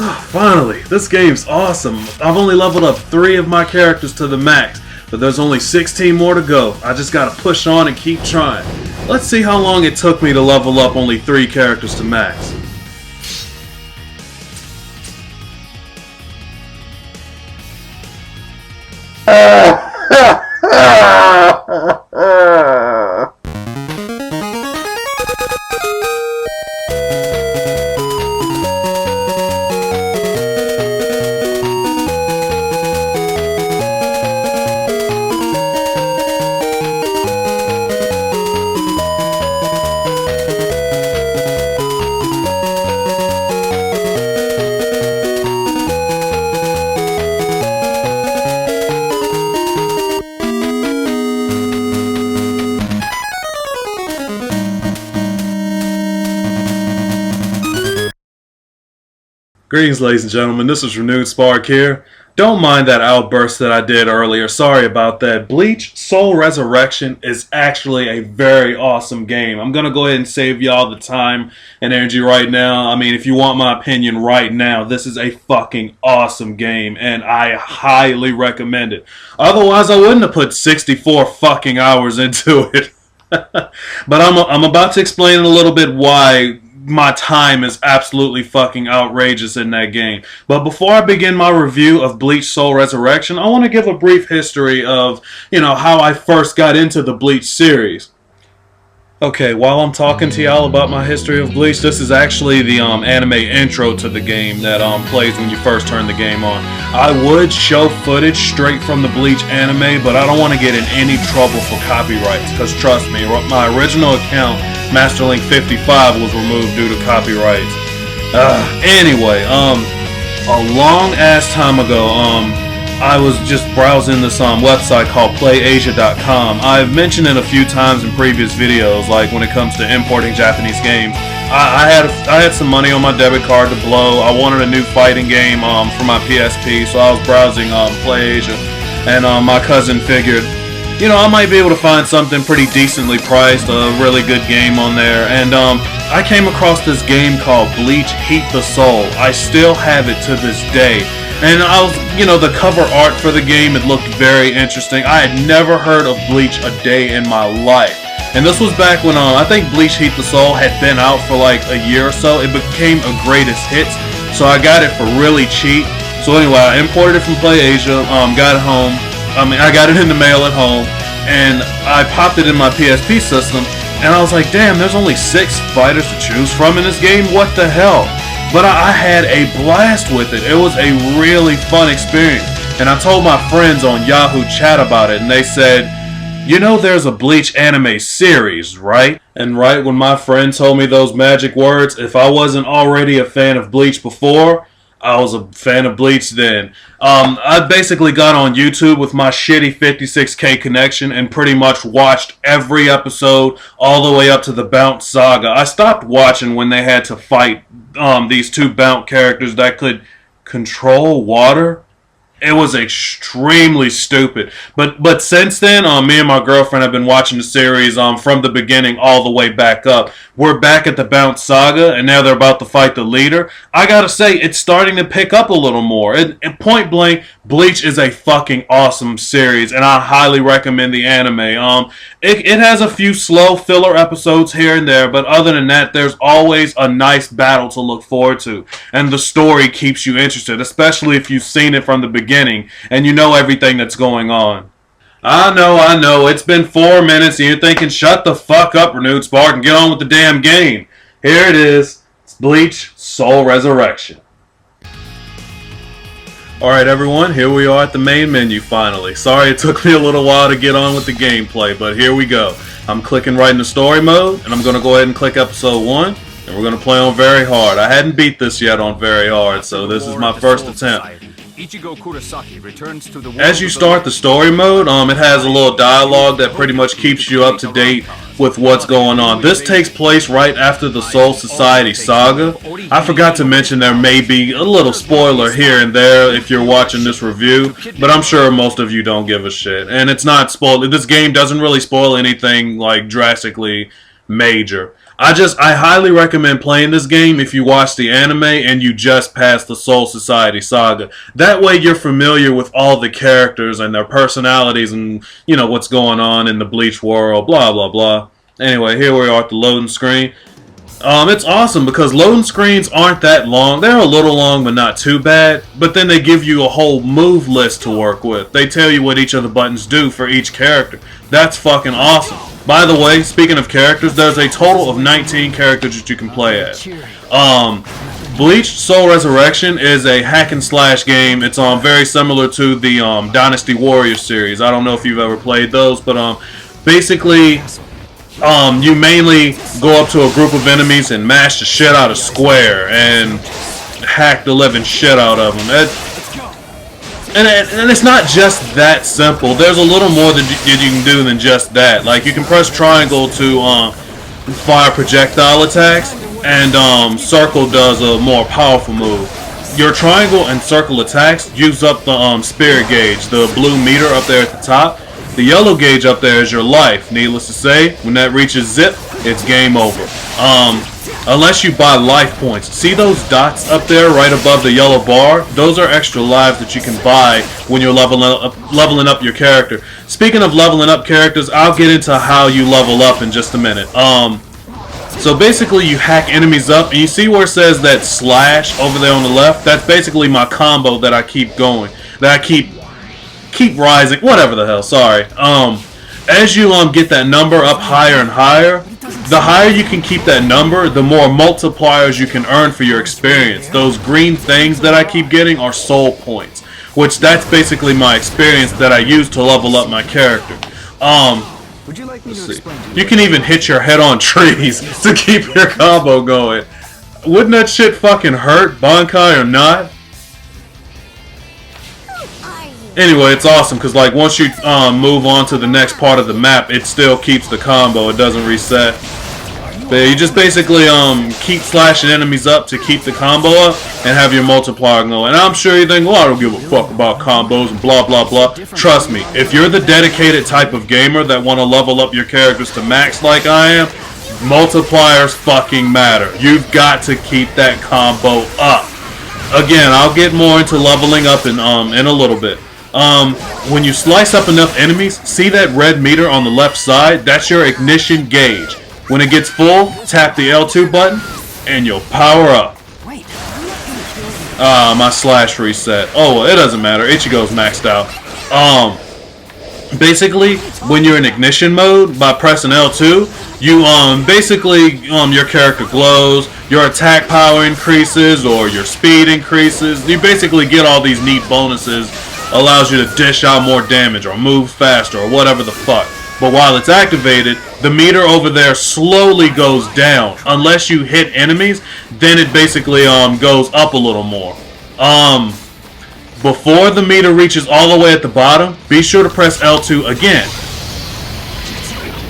Finally, this game's awesome. I've only leveled up 3 of my characters to the max, but there's only 16 more to go. I just gotta push on and keep trying. Let's see how long it took me to level up only 3 characters to max. Greetings, ladies and gentlemen, this is RenewedSpark here. Don't mind that outburst that I did earlier, sorry about that. Bleach Soul Resureccion is actually a very awesome game. I'm going to go ahead and save y'all the time and energy right now. I mean, if you want my opinion right now, this is a fucking awesome game, and I highly recommend it. Otherwise, I wouldn't have put 64 fucking hours into it. But I'm about to explain in a little bit why my time is absolutely fucking outrageous in that game. But before I begin my review of Bleach Soul Resureccion, I want to give a brief history of, how I first got into the Bleach series. Okay, while I'm talking to y'all about my history of Bleach, this is actually the anime intro to the game that plays when you first turn the game on. I would show footage straight from the Bleach anime, but I don't want to get in any trouble for copyrights, because trust me, my original account, Masterlink55, was removed due to copyrights. Anyway, a long ass time ago, I was just browsing this website called PlayAsia.com. I've mentioned it a few times in previous videos, like when it comes to importing Japanese games. I had some money on my debit card to blow. I wanted a new fighting game for my PSP, so I was browsing PlayAsia, and my cousin figured, I might be able to find something pretty decently priced, a really good game on there, and I came across this game called Bleach Heat the Soul. I still have it to this day. And the cover art for the game, it looked very interesting. I had never heard of Bleach a day in my life. And this was back when, I think Bleach Heat the Soul had been out for like a year or so. It became a greatest hits, so I got it for really cheap. So anyway, I imported it from PlayAsia, got it home. I got it in the mail at home, and I popped it in my PSP system, and I was like, damn, there's only 6 fighters to choose from in this game? What the hell? But I had a blast with it. It was a really fun experience. And I told my friends on Yahoo Chat about it, and they said, there's a Bleach anime series, right? And right when my friend told me those magic words, if I wasn't already a fan of Bleach before, I was a fan of Bleach then. I basically got on YouTube with my shitty 56K connection and pretty much watched every episode all the way up to the Bount Saga. I stopped watching when they had to fight these 2 Bount characters that could control water. It was extremely stupid. But since then, me and my girlfriend have been watching the series from the beginning all the way back up. We're back at the Bount Saga, and now they're about to fight the leader. I gotta say, it's starting to pick up a little more. And point blank, Bleach is a fucking awesome series, and I highly recommend the anime. It has a few slow filler episodes here and there, but other than that, there's always a nice battle to look forward to. And the story keeps you interested, especially if you've seen it from the beginning and you know everything that's going on. I know, it's been 4 minutes and you're thinking, shut the fuck up, RenewedSpark, and get on with the damn game. Here it is. It's Bleach Soul Resureccion. Alright everyone, here we are at the main menu finally. Sorry it took me a little while to get on with the gameplay, but here we go. I'm clicking right into story mode, and I'm going to go ahead and click episode 1, and we're going to play on very hard. I hadn't beat this yet on very hard, so this is my first attempt. As you start the story mode, it has a little dialogue that pretty much keeps you up to date with what's going on. This takes place right after the Soul Society saga. I forgot to mention there may be a little spoiler here and there if you're watching this review, but I'm sure most of you don't give a shit. And it's not spoiled. This game doesn't really spoil anything like drastically major. I highly recommend playing this game if you watch the anime and you just passed the Soul Society saga. That way you're familiar with all the characters and their personalities and, you know, what's going on in the Bleach world, blah, blah, blah. Anyway, here we are at the loading screen. It's awesome because loading screens aren't that long. They're a little long, but not too bad. But then they give you a whole move list to work with. They tell you what each of the buttons do for each character. That's fucking awesome. By the way, speaking of characters, there's a total of 19 characters that you can play as. Bleach Soul Resureccion is a hack and slash game. It's very similar to the Dynasty Warriors series. I don't know if you've ever played those, but basically you mainly go up to a group of enemies and mash the shit out of Square and hack the living shit out of them. And it's not just that simple. There's a little more that you can do than just that. Like, you can press triangle to fire projectile attacks, and circle does a more powerful move. Your triangle and circle attacks use up the spirit gauge, the blue meter up there at the top. The yellow gauge up there is your life. Needless to say, when that reaches zip, it's game over. Unless you buy life points. See those dots up there right above the yellow bar? Those are extra lives that you can buy when you're leveling up your character. Speaking of leveling up characters, I'll get into how you level up in just a minute. So basically you hack enemies up, and you see where it says that slash over there on the left? That's basically my combo that I keep going. That I keep rising, whatever the hell, sorry. As you get that number up higher and higher, the higher you can keep that number, the more multipliers you can earn for your experience. Those green things that I keep getting are soul points, which that's basically my experience that I use to level up my character. Would you like me to explain to You can even hit your head on trees to keep your combo going. Wouldn't that shit fucking hurt, Bankai or not? Anyway, it's awesome because, like, once you move on to the next part of the map, it still keeps the combo. It doesn't reset. But yeah, you just basically keep slashing enemies up to keep the combo up and have your multiplier going. And I'm sure you think, well, I don't give a fuck about combos and blah, blah, blah. Trust me, if you're the dedicated type of gamer that want to level up your characters to max like I am, multipliers fucking matter. You've got to keep that combo up. Again, I'll get more into leveling up in a little bit. When you slice up enough enemies, see that red meter on the left side? That's your ignition gauge. When it gets full, tap the L2 button, and you'll power up. My slash reset. Oh, well, it doesn't matter. Ichigo's maxed out. Basically, when you're in ignition mode, by pressing L2, you, basically, your character glows, your attack power increases, or your speed increases. You basically get all these neat bonuses. Allows you to dish out more damage or move faster or whatever the fuck. But while it's activated, the meter over there slowly goes down. Unless you hit enemies, then it basically goes up a little more. Before the meter reaches all the way at the bottom, be sure to press L2 again.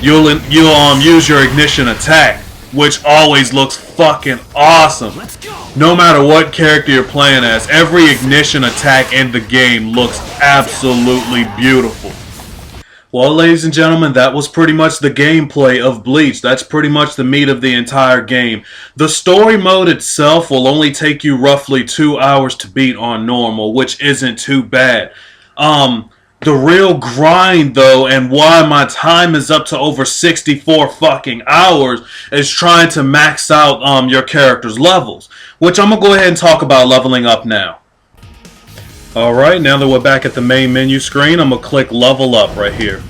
You'll use your ignition attack, which always looks fucking awesome. No matter what character you're playing as, every ignition attack in the game looks absolutely beautiful. Well, ladies and gentlemen, that was pretty much the gameplay of Bleach. That's pretty much the meat of the entire game. The story mode itself will only take you roughly 2 hours to beat on normal, which isn't too bad. The real grind, though, and why my time is up to over 64 fucking hours, is trying to max out your character's levels, which I'm going to go ahead and talk about leveling up now. Alright, now that we're back at the main menu screen, I'm going to click level up right here.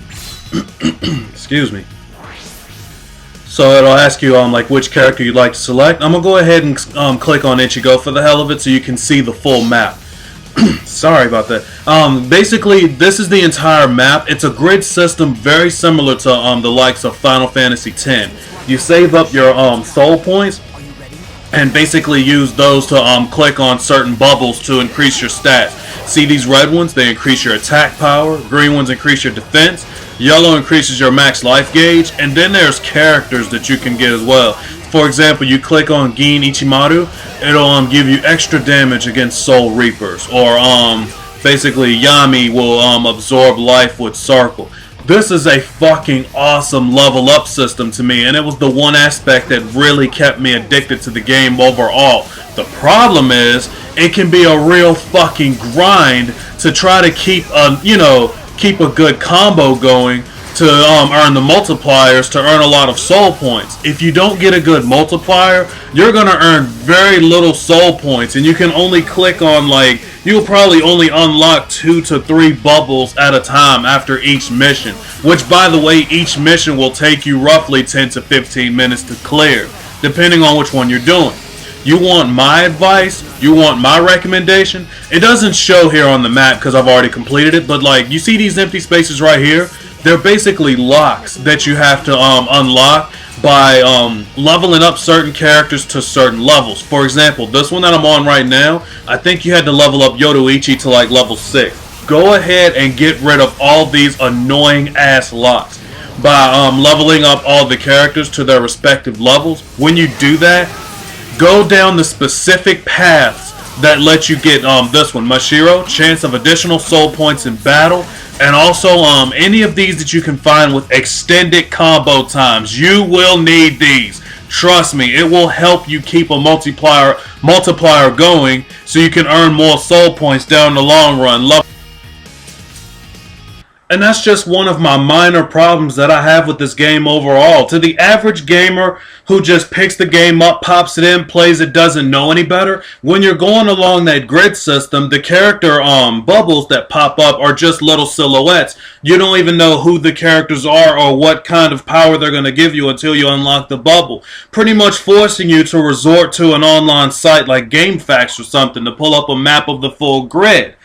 Excuse me. So it'll ask you like which character you'd like to select. I'm going to go ahead and click on Ichigo for the hell of it so you can see the full map. Sorry about that. Basically, this is the entire map. It's a grid system very similar to the likes of Final Fantasy X. You save up your soul points and basically use those to click on certain bubbles to increase your stats. See these red ones? They increase your attack power. Green ones increase your defense. Yellow increases your max life gauge. And then there's characters that you can get as well. For example, you click on Gin Ichimaru, it'll give you extra damage against Soul Reapers. Or basically Yami will absorb life with Circle. this is a fucking awesome level up system to me, and it was the one aspect that really kept me addicted to the game overall. The problem is, it can be a real fucking grind to try to keep keep a good combo going to earn the multipliers to earn a lot of soul points. If you don't get a good multiplier, you're gonna earn very little soul points, and you can only click on you'll probably only unlock 2 to 3 bubbles at a time after each mission, which by the way, each mission will take you roughly 10 to 15 minutes to clear, depending on which one you're doing. You want my advice? You want my recommendation? It doesn't show here on the map because I've already completed it, but you see these empty spaces right here? They're basically locks that you have to unlock by leveling up certain characters to certain levels. For example, this one that I'm on right now, I think you had to level up Yoruichi to level 6. Go ahead and get rid of all these annoying ass locks by leveling up all the characters to their respective levels. When you do that, go down the specific paths that let you get this one, Mashiro, chance of additional soul points in battle, and also any of these that you can find with extended combo times. You will need these. Trust me, it will help you keep a multiplier going so you can earn more soul points down the long run. And that's just one of my minor problems that I have with this game overall. To the average gamer who just picks the game up, pops it in, plays it, doesn't know any better, when you're going along that grid system, the character bubbles that pop up are just little silhouettes. You don't even know who the characters are or what kind of power they're going to give you until you unlock the bubble. Pretty much forcing you to resort to an online site like GameFAQs or something to pull up a map of the full grid,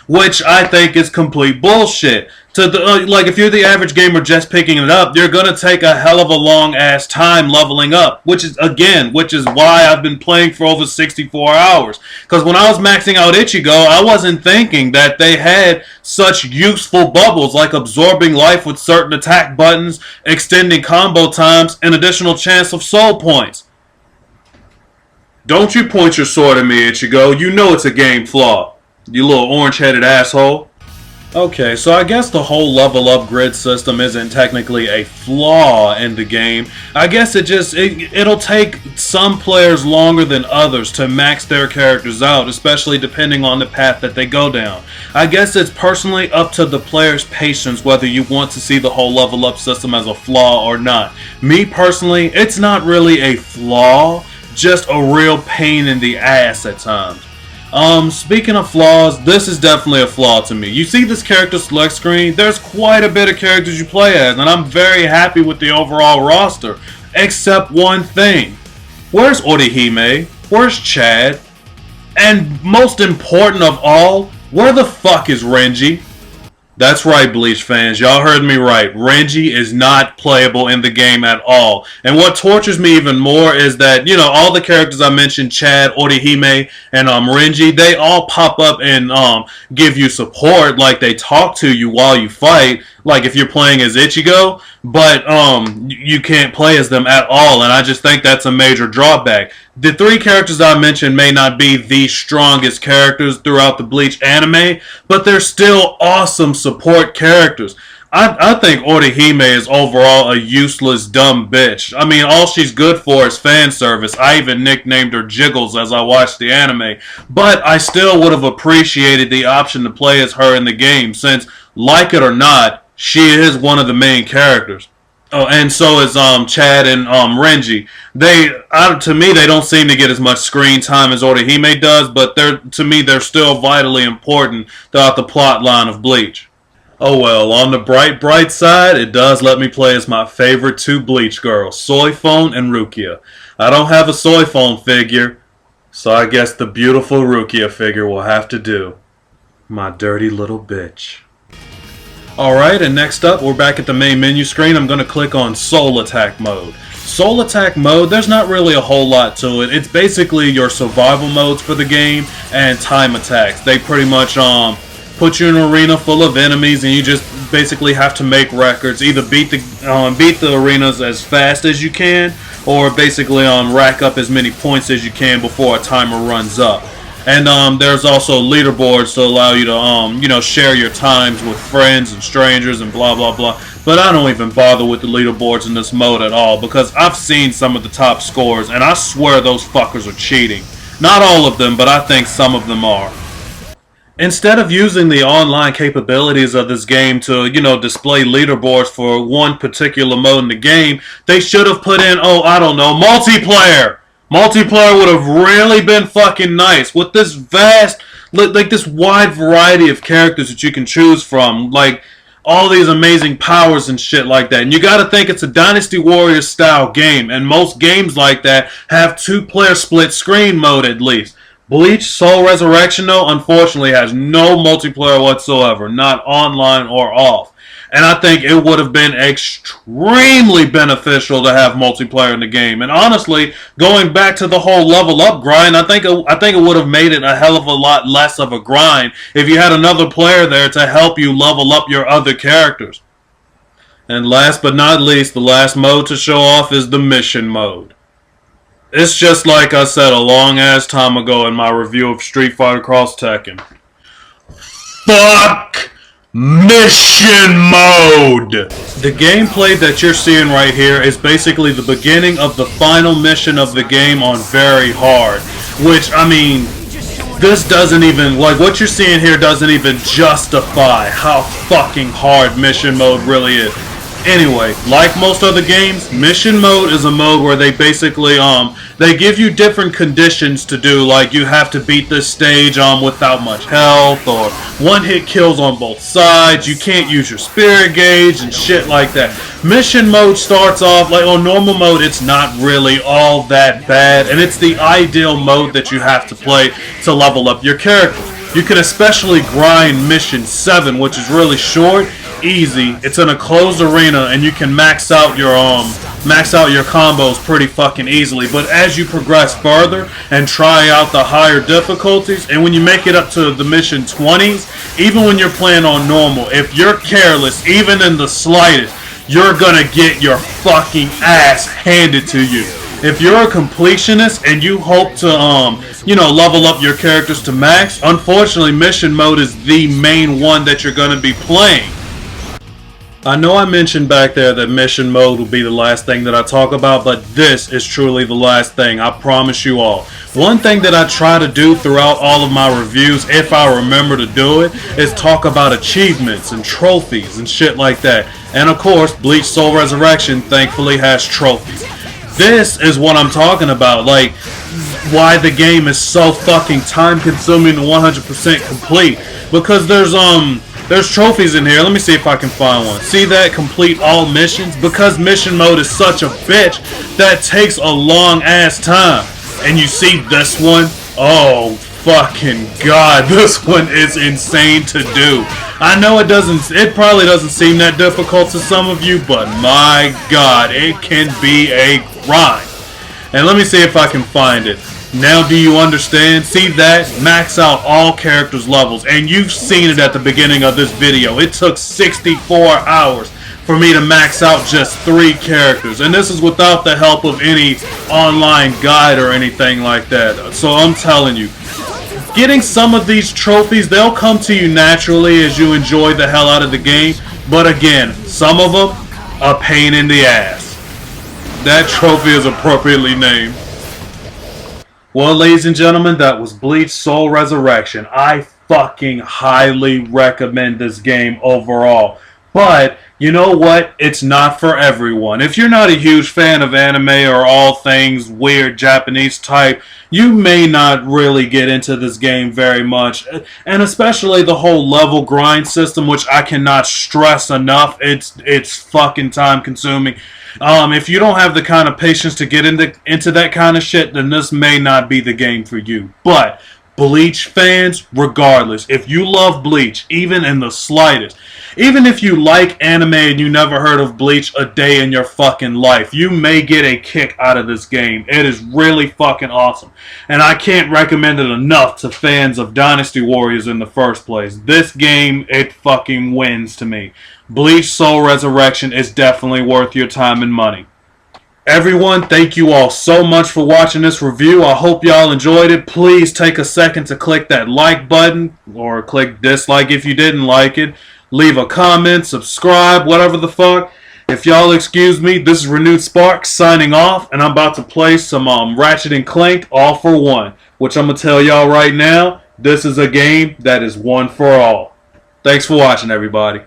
which I think is complete bullshit. If you're the average gamer just picking it up, you're gonna take a hell of a long ass time leveling up, which is why I've been playing for over 64 hours. Because when I was maxing out Ichigo, I wasn't thinking that they had such useful bubbles like absorbing life with certain attack buttons, extending combo times, and additional chance of soul points. Don't you point your sword at me, Ichigo. You know it's a game flaw. You little orange-headed asshole. Okay, so I guess the whole level up grid system isn't technically a flaw in the game. I guess it'll take some players longer than others to max their characters out, especially depending on the path that they go down. I guess it's personally up to the player's patience whether you want to see the whole level up system as a flaw or not. Me personally, it's not really a flaw, just a real pain in the ass at times. Speaking of flaws, this is definitely a flaw to me. You see this character select screen? There's quite a bit of characters you play as, and I'm very happy with the overall roster. Except one thing. Where's Orihime? Where's Chad? And most important of all, where the fuck is Renji? That's right, Bleach fans. Y'all heard me right. Renji is not playable in the game at all. And what tortures me even more is that, all the characters I mentioned, Chad, Orihime, and Renji, they all pop up and give you support, like they talk to you while you fight, like if you're playing as Ichigo, but you can't play as them at all, and I just think that's a major drawback. The 3 characters I mentioned may not be the strongest characters throughout the Bleach anime, but they're still awesome support characters. I think Orihime is overall a useless, dumb bitch. I mean, all she's good for is fan service. I even nicknamed her Jiggles as I watched the anime. But I still would have appreciated the option to play as her in the game, since, like it or not, she is one of the main characters. Oh, and so is Chad and Renji. To me, they don't seem to get as much screen time as Orihime does, but to me, they're still vitally important throughout the plot line of Bleach. Oh well, on the bright side, it does let me play as my favorite 2 Bleach girls, Soifon and Rukia. I don't have a Soifon figure, so I guess the beautiful Rukia figure will have to do. My dirty little bitch. Alright, and next up, we're back at the main menu screen. I'm going to click on Soul Attack mode. Soul Attack mode, there's not really a whole lot to it. It's basically your survival modes for the game and time attacks. They pretty much put you in an arena full of enemies, and you just basically have to make records. Either beat the arenas as fast as you can, or basically rack up as many points as you can before a timer runs up. And there's also leaderboards to allow you to, you know, share your times with friends and strangers and blah, blah, blah. But I don't even bother with the leaderboards in this mode at all because I've seen some of the top scores and I swear those fuckers are cheating. Not all of them, but I think some of them are. Instead of using the online capabilities of this game to, you know, display leaderboards for one particular mode in the game, they should have put in, oh, I don't know, multiplayer! Multiplayer would have really been fucking nice with this vast, like this wide variety of characters that you can choose from, like all these amazing powers and shit like that. And you gotta think it's a Dynasty Warriors style game, and most games like that have two-player split screen mode at least. Bleach Soul Resureccion, though, unfortunately has no multiplayer whatsoever, not online or off. And I think it would have been extremely beneficial to have multiplayer in the game. And honestly, going back to the whole level up grind, I think it would have made it a hell of a lot less of a grind if you had another player there to help you level up your other characters. And last but not least, the last mode to show off is the mission mode. It's just like I said a long ass time ago in my review of Street Fighter Cross Tekken. Fuck mission mode! The gameplay that you're seeing right here is basically the beginning of the final mission of the game on Very Hard. Which, I mean, this doesn't even, like what you're seeing here doesn't even justify how fucking hard mission mode really is. Anyway, like most other games, mission mode is a mode where they basically, they give you different conditions to do, like you have to beat this stage, without much health, or one-hit kills on both sides, you can't use your spirit gauge, and shit like that. Mission mode starts off, like on normal mode, it's not really all that bad, and it's the ideal mode that you have to play to level up your character. You can especially grind Mission 7, which is really short, easy. It's in a closed arena, and you can max out your combos pretty fucking easily. But as you progress further and try out the higher difficulties, and when you make it up to the Mission 20s, even when you're playing on normal, if you're careless, even in the slightest, you're gonna get your fucking ass handed to you. If you're a completionist and you hope to, you know, level up your characters to max, unfortunately, mission mode is the main one that you're going to be playing. I know I mentioned back there that mission mode will be the last thing that I talk about, but this is truly the last thing, I promise you all. One thing that I try to do throughout all of my reviews, if I remember to do it, is talk about achievements and trophies and shit like that. And of course, Bleach Soul Resureccion thankfully has trophies. This is what I'm talking about, like, why the game is so fucking time-consuming and 100% complete. Because there's trophies in here. Let me see if I can find one. See that? Complete all missions? Because mission mode is such a bitch, that takes a long-ass time. And you see this one? Oh, fucking God. This one is insane to do. I know it probably doesn't seem that difficult to some of you, but my God, it can be a grind. And let me see if I can find it. Now do you understand? See that? Max out all characters' levels. And you've seen it at the beginning of this video. It took 64 hours for me to max out just 3 characters. And this is without the help of any online guide or anything like that. So I'm telling you, getting some of these trophies, they'll come to you naturally as you enjoy the hell out of the game. But again, some of them, a pain in the ass. That trophy is appropriately named. Well, ladies and gentlemen, that was Bleach Soul Resureccion. I fucking highly recommend this game overall. But, you know what? It's not for everyone. If you're not a huge fan of anime or all things weird Japanese type, you may not really get into this game very much. And especially the whole level grind system, which I cannot stress enough. It's fucking time consuming. If you don't have the kind of patience to get into that kind of shit, then this may not be the game for you. But Bleach fans, regardless, if you love Bleach, even in the slightest, even if you like anime and you never heard of Bleach a day in your fucking life, you may get a kick out of this game. It is really fucking awesome. And I can't recommend it enough to fans of Dynasty Warriors in the first place. This game, it fucking wins to me. Bleach Soul Resureccion is definitely worth your time and money. Everyone, thank you all so much for watching this review. I hope y'all enjoyed it. Please take a second to click that like button or click dislike if you didn't like it. Leave a comment, subscribe, whatever the fuck. If y'all excuse me, this is RenewedSpark signing off, and I'm about to play some Ratchet and Clank All for One, which I'm going to tell y'all right now, this is a game that is one for all. Thanks for watching, everybody.